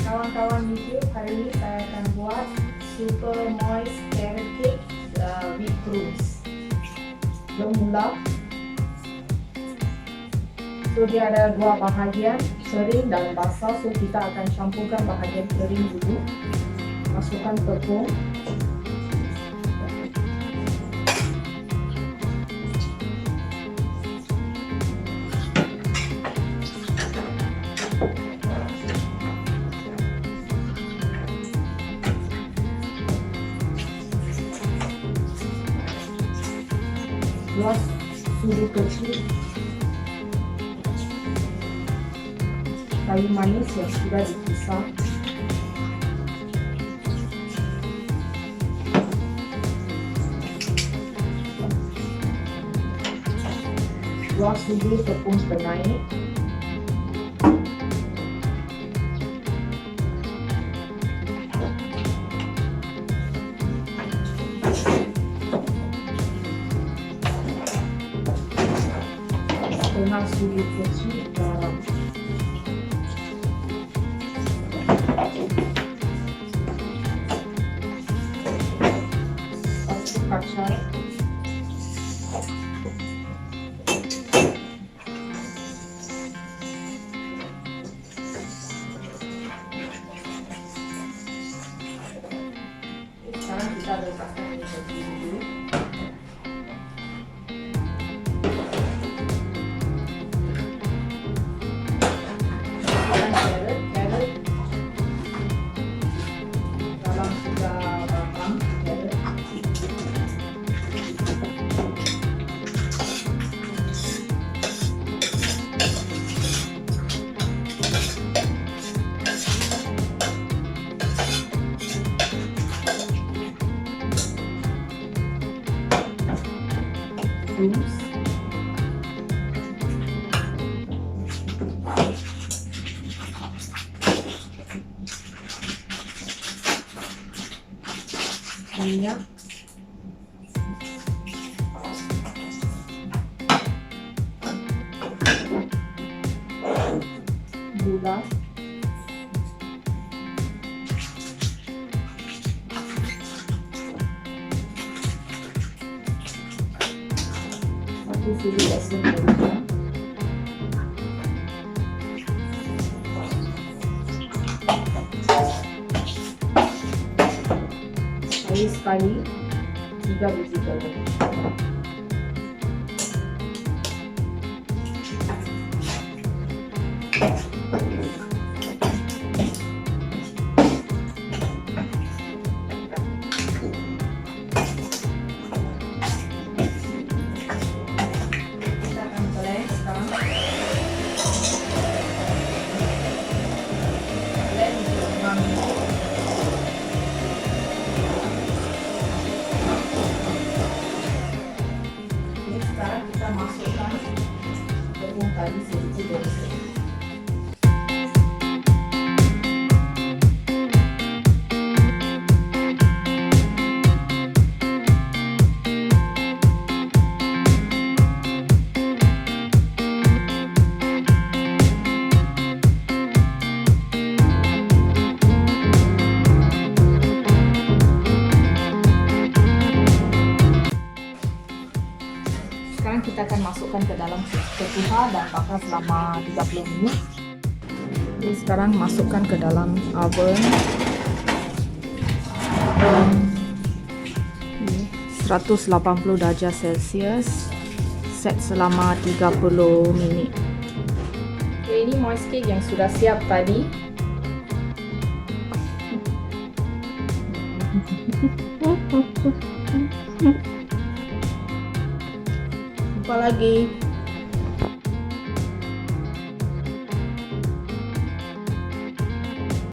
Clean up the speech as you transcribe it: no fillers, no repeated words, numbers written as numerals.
Kawan-kawan YouTube, hari ini saya akan buat super moist carrot cake with prunes. Jom mula. So dia ada dua bahagian, kering dan basah. So kita akan campurkan bahagian kering dulu. Masukkan tepung. Dua suri kecil kayu manis yang sudah dipisah, dua suri tepung penaik, setengah suri kecil garam, satu kacang, sekarang kita letakkan ini dulu. Minyak, gula, satu suri essen berserbuk, kayu sekali, 3 biji telur. Kita akan blend sekarang. Blend dengan sekarang kita masukkan tepung tadi sedikit demi sedikit. Sekarang kita akan masukkan ke dalam ketuha dan bakar selama 30 minit. Jadi sekarang masukkan ke dalam oven 180 darjah Celsius, set selama 30 minit. Okay, ini moist cake yang sudah siap tadi. Jumpa lagi.